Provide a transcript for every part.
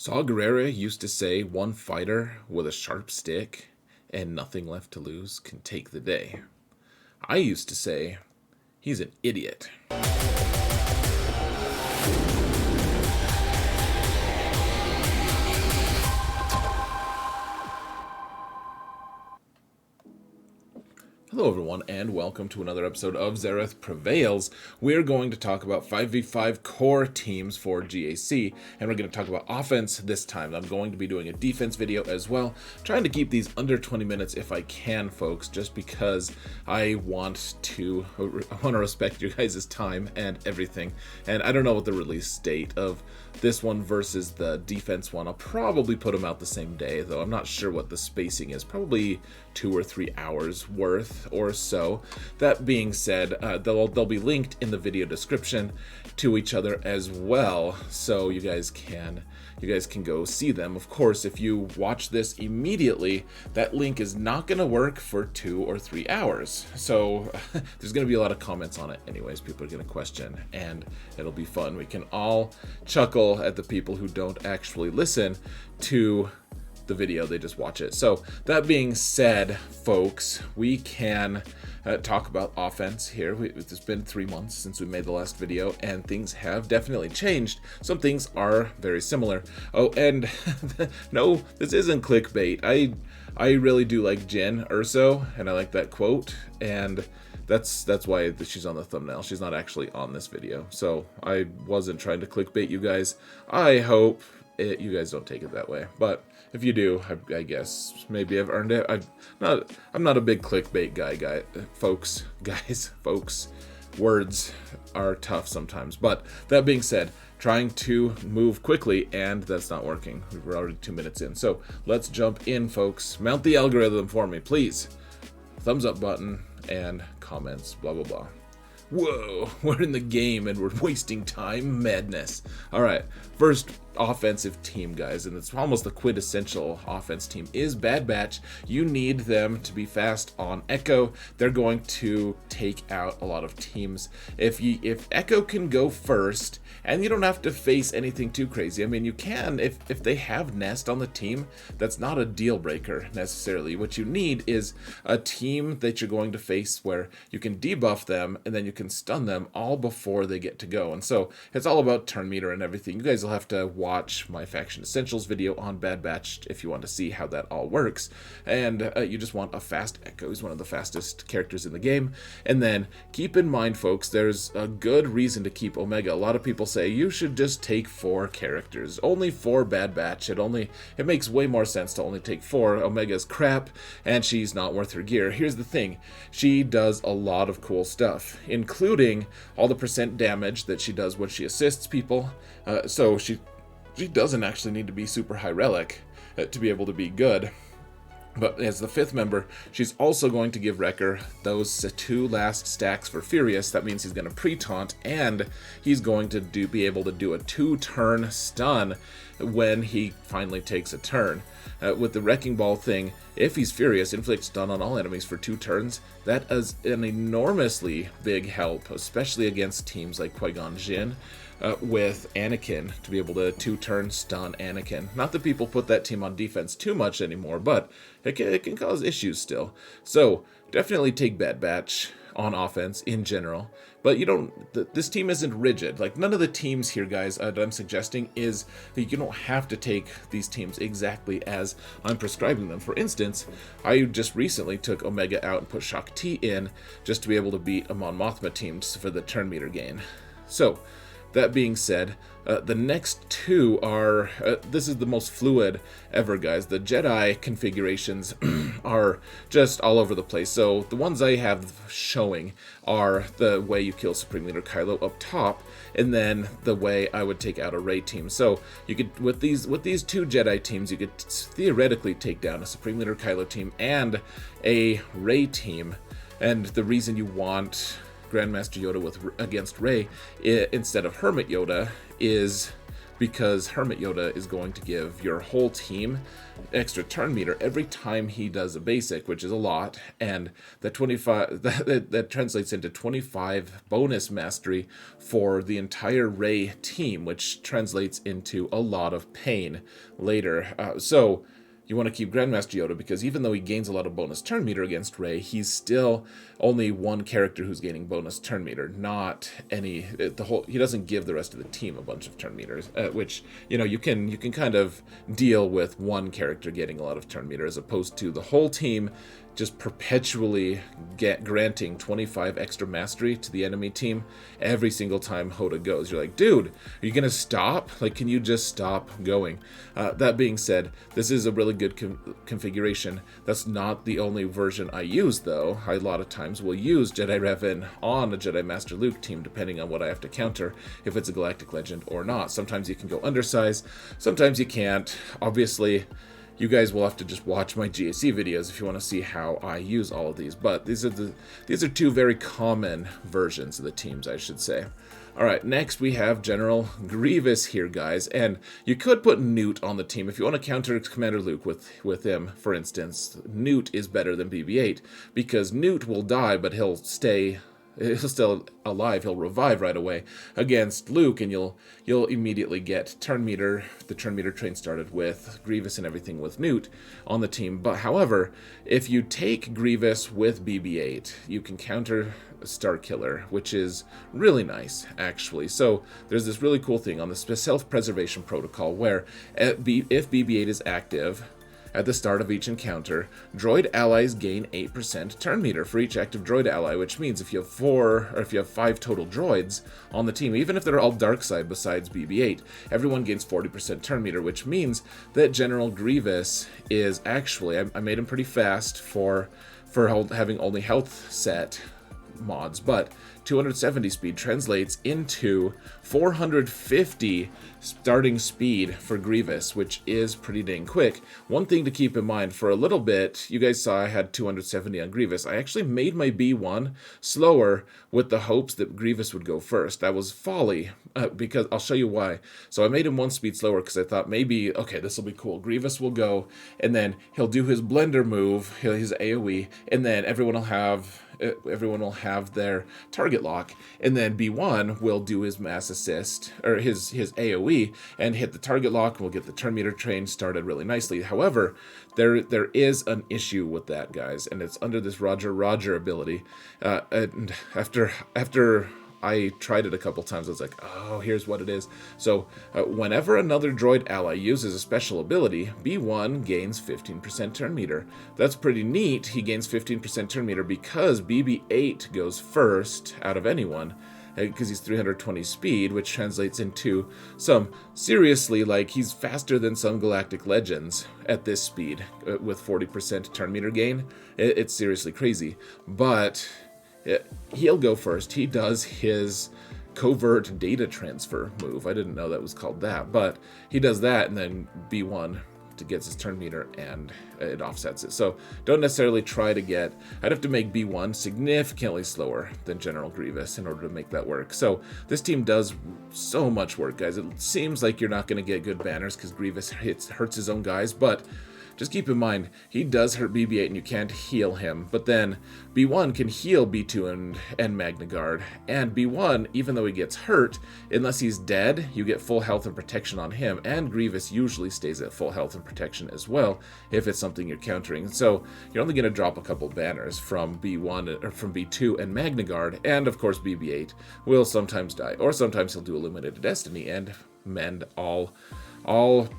Saw Gerrera used to say one fighter with a sharp stick and nothing left to lose can take the day. I used to say he's an idiot. Hello everyone, and welcome to another episode of Xerath Prevails. We're going to talk about 5v5 core teams for GAC, and we're going to talk about offense this time. I'm going to be doing a defense video as well, trying to keep these under 20 minutes if I can, folks, just because I want to respect your guys' time and everything. And I don't know what the release date of this one versus the defense one. I'll probably put them out the same day, though I'm not sure what the spacing is. Probably 2 or 3 hours worth or so. That being said, they'll be linked in the video description to each other as well, so you guys can go see them. Of course, if you watch this immediately, that link is not going to work for 2 or 3 hours. So there's going to be a lot of comments on it anyways. People are going to question, and it'll be fun. We can all chuckle at the people who don't actually listen to the video, they just watch it. So that being said, folks, we can talk about offense here. It's been 3 months since we made the last video, and things have definitely changed. Some things are very similar. Oh, and no, this isn't clickbait. I really do like Jen Urso, and I like that quote, and that's why she's on the thumbnail. She's not actually on this video, so I wasn't trying to clickbait you guys. I hope you guys don't take it that way, but if you do, I guess maybe I've earned it. I'm not a big clickbait guy, folks. Words are tough sometimes. But that being said, trying to move quickly, and that's not working. We're already 2 minutes in, so let's jump in, folks. Mount the algorithm for me, please. Thumbs up button and comments, blah blah blah. Whoa, we're in the game and we're wasting time. Madness. All right, first offensive team, guys, and it's almost the quintessential offense team, is Bad Batch. You need them to be fast on Echo. They're going to take out a lot of teams. If Echo can go first, and you don't have to face anything too crazy. I mean, you can if they have Nest on the team. That's not a deal breaker necessarily. What you need is a team that you're going to face where you can debuff them and then you can stun them all before they get to go. And so it's all about turn meter and everything. You guys will have to watch my Faction Essentials video on Bad Batch if you want to see how that all works. And you just want a fast Echo. He's one of the fastest characters in the game. And then keep in mind, folks, there's a good reason to keep Omega. A lot of people say you should just take 4 characters. Only 4 Bad Batch. It makes way more sense to only take 4. Omega's crap, and she's not worth her gear. Here's the thing. She does a lot of cool stuff, including all the percent damage that she does when she assists people. So she doesn't actually need to be super high relic to be able to be good. But as the 5th member, she's also going to give Wrecker those 2 last stacks for Furious. That means he's going to pre-taunt, and he's going to be able to do a 2-turn stun when he finally takes a turn. With the Wrecking Ball thing, if he's Furious, inflict stun on all enemies for 2 turns. That is an enormously big help, especially against teams like Quigon Jinn. With Anakin, to be able to 2-turn stun Anakin. Not that people put that team on defense too much anymore, but it can cause issues still. So definitely take Bad Batch on offense in general, but this team isn't rigid. Like, none of the teams here, guys, that I'm suggesting is that you don't have to take these teams exactly as I'm prescribing them. For instance, I just recently took Omega out and put Shak Ti in just to be able to beat a Mon Mothma team for the turn meter gain. So that being said, the next 2 are, this is the most fluid ever, guys. The Jedi configurations are just all over the place. So the ones I have showing are the way you kill Supreme Leader Kylo up top, and then the way I would take out a Rey team. So you could, with these 2 Jedi teams, you could theoretically take down a Supreme Leader Kylo team and a Rey team. And the reason you want Grandmaster Yoda against Rey instead of Hermit Yoda is because Hermit Yoda is going to give your whole team extra turn meter every time he does a basic, which is a lot, and that 25 that translates into 25 bonus mastery for the entire Rey team, which translates into a lot of pain later. So you want to keep Grandmaster Yoda because even though he gains a lot of bonus turn meter against Rey, he's still only one character who's gaining bonus turn meter, not any he doesn't give the rest of the team a bunch of turn meters, which you can kind of deal with one character getting a lot of turn meter as opposed to the whole team just perpetually granting 25 extra mastery to the enemy team every single time Hoda goes. You're like, dude, are you gonna stop? Like, can you just stop going? That being said, this is a really good configuration. That's not the only version I use, though. I, a lot of times, will use Jedi Revan on a Jedi Master Luke team, depending on what I have to counter, if it's a Galactic Legend or not. Sometimes you can go undersize, sometimes you can't. Obviously, you guys will have to just watch my GAC videos if you want to see how I use all of these. But these are two very common versions of the teams, I should say. All right, next we have General Grievous here, guys. And you could put Newt on the team. If you want to counter Commander Luke with him, for instance, Newt is better than BB-8 because Newt will die, but he'll still alive. He'll revive right away against Luke, and you'll immediately get the turn meter train started with Grievous and everything with Newt on the team. But however, if you take Grievous with BB-8, you can counter Starkiller, which is really nice, actually. So there's this really cool thing on the self-preservation protocol where if BB-8 is active at the start of each encounter, droid allies gain 8% turn meter for each active droid ally, which means if you have 5 total droids on the team, even if they're all dark side besides BB-8, everyone gains 40% turn meter, which means that General Grievous is actually, I made him pretty fast for having only health set mods, but 270 speed translates into 450 starting speed for Grievous, which is pretty dang quick. One thing to keep in mind, for a little bit, you guys saw I had 270 on Grievous. I actually made my B1 slower with the hopes that Grievous would go first. That was folly, because I'll show you why. So I made him 1 speed slower because I thought maybe, okay, this will be cool. Grievous will go, and then he'll do his blender move, his AoE, and then everyone will have their target lock, and then B1 will do his mass assist, or his AoE, and hit the target lock, and we'll get the turn meter train started really nicely. However, there is an issue with that, guys, and it's under this Roger ability. And after I tried it a couple times, I was like, oh, here's what it is. So whenever another droid ally uses a special ability, B1 gains 15% turn meter. That's pretty neat. He gains 15% turn meter because BB-8 goes first out of anyone, because he's 320 speed, which translates into some seriously, like, he's faster than some Galactic Legends at this speed with 40% turn meter gain. It's seriously crazy. But he'll go first. He does his covert data transfer move. I didn't know that was called that, but he does that, and then B1 gets his turn meter, and it offsets it. So don't necessarily try to get... I'd have to make B1 significantly slower than General Grievous in order to make that work. So this team does so much work, guys. It seems like you're not going to get good banners because Grievous hurts his own guys, but just keep in mind, he does hurt BB-8 and you can't heal him, but then B1 can heal B2 and Magna Guard, and B1, even though he gets hurt, unless he's dead, you get full health and protection on him, and Grievous usually stays at full health and protection as well, if it's something you're countering. So you're only going to drop a couple banners from B1, or from B2 and Magna Guard, and of course BB-8 will sometimes die, or sometimes he'll do Illuminated Destiny and mend all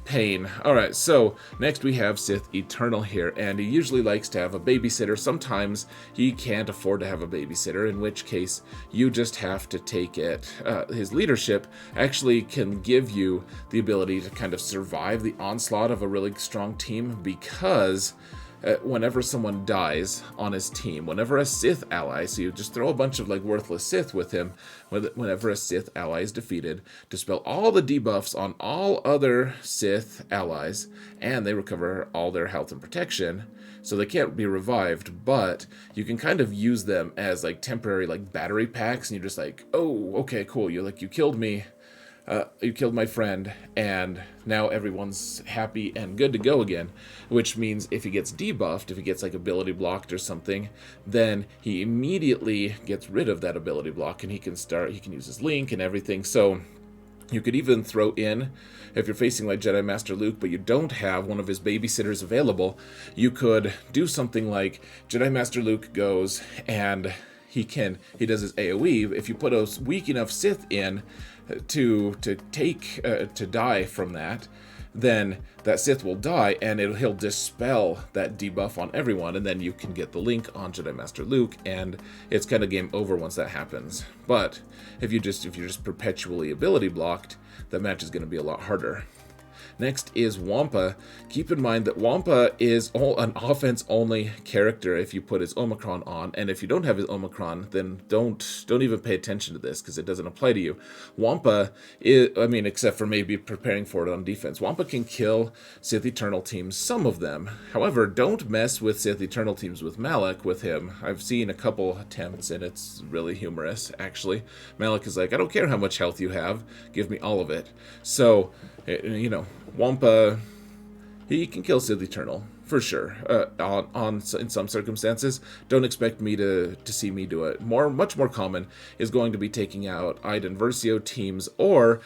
pain. Alright, so next we have Sith Eternal here, and he usually likes to have a babysitter. Sometimes he can't afford to have a babysitter, in which case you just have to take it. His leadership actually can give you the ability to kind of survive the onslaught of a really strong team, because whenever someone dies on his team, whenever a Sith ally, so you just throw a bunch of like worthless Sith with him, whenever a Sith ally is defeated, dispel all the debuffs on all other Sith allies, and they recover all their health and protection, so they can't be revived, but you can kind of use them as like temporary like battery packs, and you're just like, oh, okay, cool, you killed me. you killed my friend, and now everyone's happy and good to go again. Which means if he gets debuffed, if he gets like ability blocked or something, then he immediately gets rid of that ability block, and he can use his link and everything. So you could even throw in, if you're facing like Jedi Master Luke, but you don't have one of his babysitters available, you could do something like Jedi Master Luke goes and he does his AoE. If you put a weak enough Sith in to die from that, then that Sith will die, and he'll dispel that debuff on everyone, and then you can get the link on Jedi Master Luke, and it's kind of game over once that happens. But if you're just perpetually ability blocked, that match is going to be a lot harder. Next is Wampa. Keep in mind that Wampa is an offense-only character if you put his Omicron on, and if you don't have his Omicron, then don't even pay attention to this because it doesn't apply to you. Wampa except for maybe preparing for it on defense. Wampa can kill Sith Eternal teams, some of them. However, don't mess with Sith Eternal teams with Malak with him. I've seen a couple attempts, and it's really humorous, actually. Malak is like, I don't care how much health you have, give me all of it. So, Wampa, he can kill Sith Eternal, for sure. In some circumstances, don't expect me to see me do it. Much more common is going to be taking out Iden Versio teams or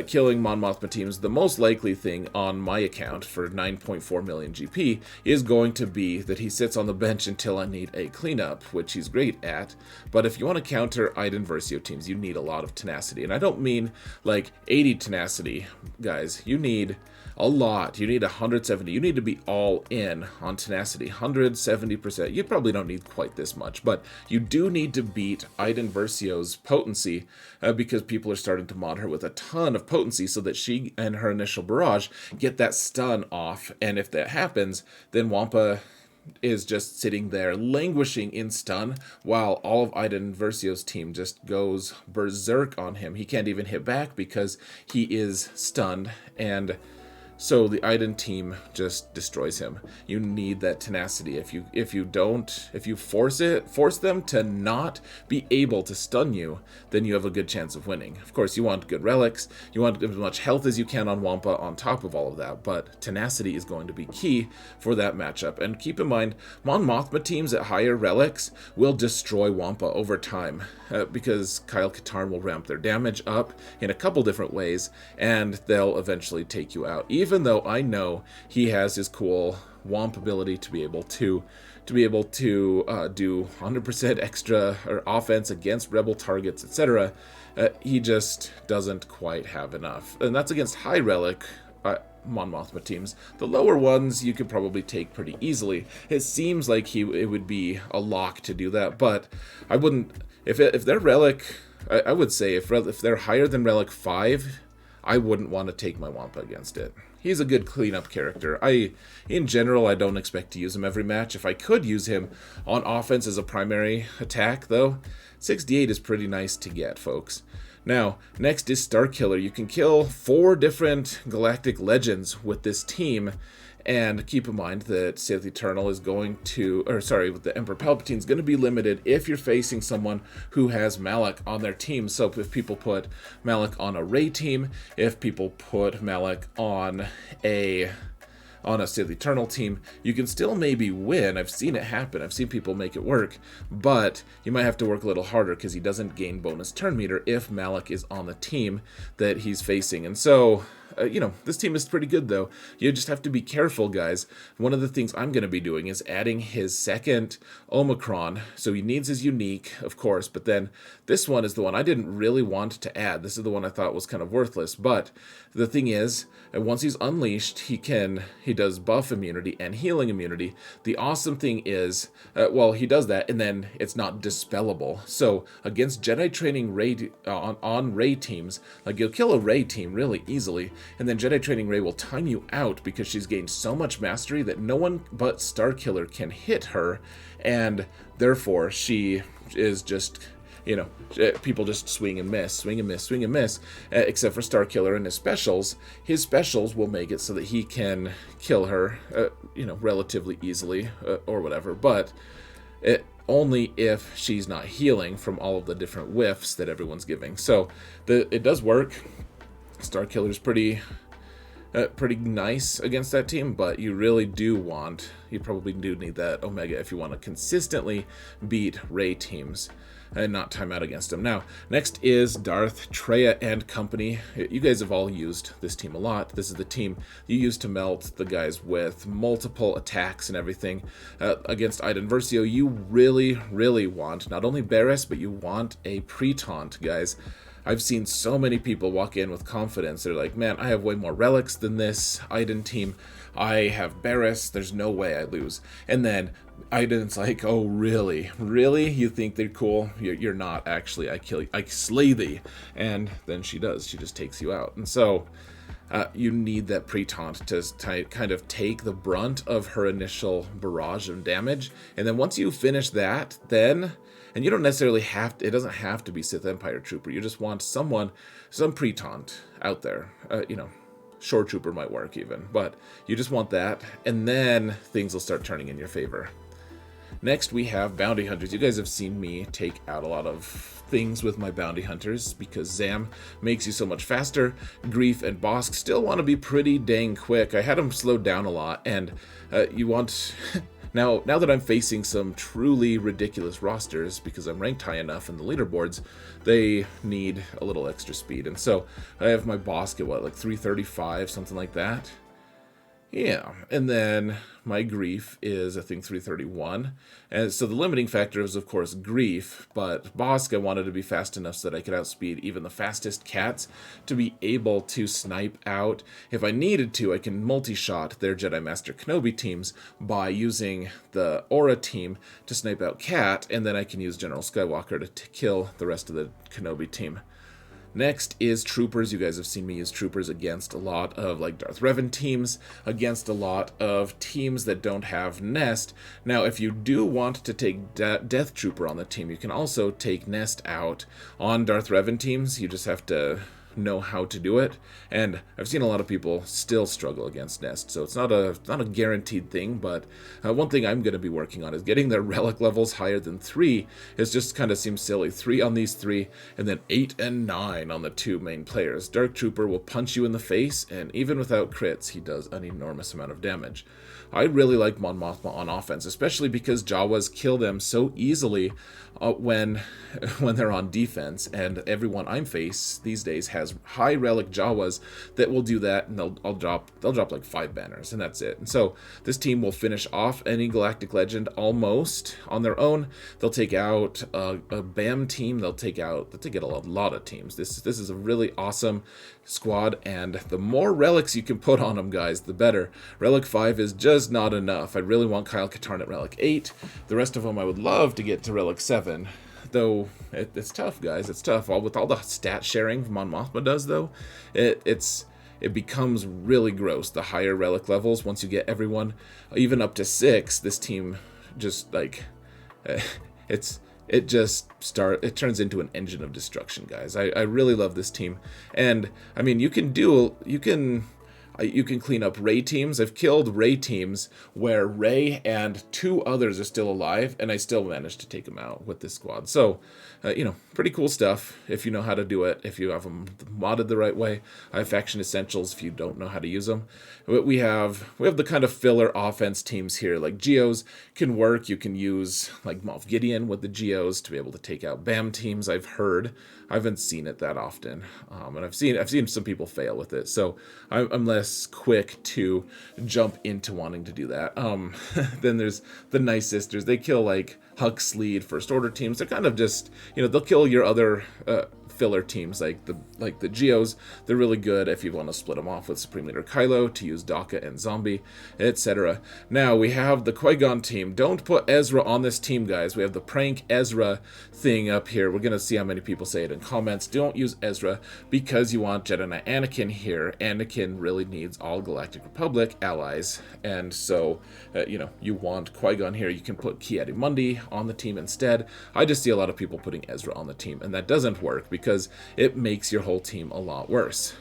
killing Mon Mothma teams. The most likely thing on my account for 9.4 million GP is going to be that he sits on the bench until I need a cleanup, which he's great at. But if you want to counter Iden Versio teams, you need a lot of tenacity. And I don't mean like 80 tenacity, guys. You need a lot. You need 170. You need to be all in on tenacity. 170%. You probably don't need quite this much, but you do need to beat Iden Versio's potency because people are starting to mod her with a ton of potency so that she and her initial barrage get that stun off. And if that happens, then Wampa is just sitting there languishing in stun while all of Iden Versio's team just goes berserk on him. He can't even hit back because he is stunned, and so the Iden team just destroys him. You need that tenacity. If you force them to not be able to stun you, then you have a good chance of winning. Of course, you want good relics. You want as much health as you can on Wampa on top of all of that, but tenacity is going to be key for that matchup. And keep in mind, Mon Mothma teams at higher relics will destroy Wampa over time because Kyle Katarn will ramp their damage up in a couple different ways, and they'll eventually take you out. Even though I know he has his cool Wamp ability to be able to do 100% extra or offense against rebel targets, etc., he just doesn't quite have enough. And that's against high relic Mon Mothma teams. The lower ones you could probably take pretty easily. It seems like it would be a lock to do that, but I wouldn't. If they're relic, I would say if they're higher than relic 5, I wouldn't want to take my Wampa against it. He's a good cleanup character. In general, I don't expect to use him every match. If I could use him on offense as a primary attack, though, 68 is pretty nice to get, folks. Now, next is Starkiller. You can kill 4 different galactic legends with this team, and keep in mind that Sith Eternal is the Emperor Palpatine is going to be limited if you're facing someone who has Malak on their team. So if people put Malak on a Rey team, if people put Malak on a Sith Eternal team, you can still maybe win. I've seen it happen. I've seen people make it work, but you might have to work a little harder because he doesn't gain bonus turn meter if Malak is on the team that he's facing. And so this team is pretty good, though. You just have to be careful, guys. One of the things I'm going to be doing is adding his second Omicron. So he needs his unique, of course, but then this one is the one I didn't really want to add. This is the one I thought was kind of worthless. But the thing is, once he's unleashed, he does buff immunity and healing immunity. The awesome thing is, he does that, and then it's not dispellable. So against Jedi training Rey on Rey teams, like you'll kill a Rey team really easily, and then Jedi Training Rey will time you out because she's gained so much mastery that no one but Starkiller can hit her, and therefore she is just, people just swing and miss, except for Starkiller and his specials. His specials will make it so that he can kill her, relatively easily, or whatever, but only if she's not healing from all of the different whiffs that everyone's giving. So it does work. Starkiller's pretty nice against that team, but you really do want, you probably do need that Omega if you want to consistently beat Ray teams and not time out against them. Now, next is Darth Treya and company. You guys have all used this team a lot. This is the team you use to melt the guys with multiple attacks and everything. Against Iden Versio, you really want not only Barris, but you want a pre-taunt, guys. I've seen so many people walk in with confidence. They're like, man, I have way more relics than this Iden team. I have Barris. There's no way I lose. And then Iden's like, oh, really? Really? You think they're cool? You're not, actually. I kill you. I slay thee. And then she does. She just takes you out. And so you need that pre-taunt to kind of take the brunt of her initial barrage of damage. And then once you finish that, then... And you don't necessarily have to, it doesn't have to be Sith Empire Trooper. You just want some pre-taunt out there. Shore Trooper might work even. But you just want that, and then things will start turning in your favor. Next, we have Bounty Hunters. You guys have seen me take out a lot of things with my Bounty Hunters because Zam makes you so much faster. Grief and Bosk still want to be pretty dang quick. I had them slowed down a lot, and you want... Now that I'm facing some truly ridiculous rosters, because I'm ranked high enough in the leaderboards, they need a little extra speed. And so I have my Bosk at, like 335, something like that? Yeah, and then my Grief is, I think, 331. And so the limiting factor is, of course, Grief, but Bosk, I wanted to be fast enough so that I could outspeed even the fastest cats to be able to snipe out. If I needed to, I can multi-shot their Jedi Master Kenobi teams by using the Aura team to snipe out Cat, and then I can use General Skywalker to kill the rest of the Kenobi team. Next is Troopers. You guys have seen me use Troopers against a lot of like Darth Revan teams, against a lot of teams that don't have Nest. Now, if you do want to take Death Trooper on the team, you can also take Nest out on Darth Revan teams. You just have to know how to do it, and I've seen a lot of people still struggle against Nest, so it's not a guaranteed thing. But one thing I'm going to be working on is getting their relic levels higher than 3. It just kind of seems silly. 3 on these 3, and then 8 and 9 on the 2 main players. Dark Trooper will punch you in the face, and even without crits, he does an enormous amount of damage. I really like Mon Mothma on offense, especially because Jawas kill them so easily when they're on defense, and everyone I'm face these days has high relic Jawas that will do that, and they'll drop like 5 banners, and that's it. And so this team will finish off any Galactic Legend almost on their own. They'll take out a BAM team. They'll take out a lot of teams. This is a really awesome squad, and the more relics you can put on them, guys, the better. Relic 5 is just not enough. I really want Kyle Katarn at Relic 8. The rest of them I would love to get to Relic 7, though it's tough, guys. It's tough. With all the stat sharing Mon Mothma does, though, it becomes really gross. The higher relic levels, once you get everyone, even up to 6, this team just like it turns into an engine of destruction, guys. I really love this team, and I mean you can clean up Ray teams. I've killed Ray teams where Ray and 2 others are still alive, and I still managed to take them out with this squad. So, pretty cool stuff if you know how to do it, if you have them modded the right way. I have Faction Essentials if you don't know how to use them. We have the kind of filler offense teams here. Like Geos can work. You can use like Moff Gideon with the Geos to be able to take out BAM teams, I've heard. I haven't seen it that often, and I've seen some people fail with it, so I'm less quick to jump into wanting to do that. Then there's the Nice Sisters. They kill like Huxley First Order teams. They're kind of just, they'll kill your other filler teams like the Geos. They're really good if you want to split them off with Supreme Leader Kylo to use Daka and Zombie, etc. Now we have the Quigon team. Don't put Ezra on this team, guys. We have the prank Ezra thing up here. We're gonna see how many people say it in comments. Don't use Ezra because you want Jedi Knight Anakin here. Anakin really needs all Galactic Republic allies, and so you want Qui-Gon here. You can put Ki-Adi-Mundi on the team instead. I just see a lot of people putting Ezra on the team, and that doesn't work because it makes your whole team a lot worse.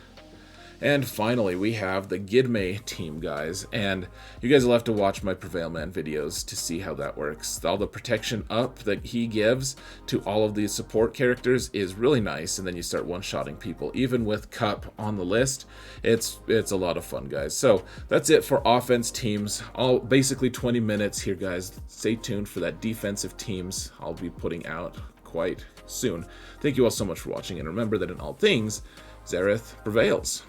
And finally, we have the Gydmay team, guys. And you guys will have to watch my Prevail Man videos to see how that works. All the protection up that he gives to all of these support characters is really nice. And then you start one-shotting people. Even with Cup on the list, it's a lot of fun, guys. So that's it for offense teams. All basically 20 minutes here, guys. Stay tuned for that defensive teams I'll be putting out quite soon. Thank you all so much for watching. And remember that in all things, Xerath prevails.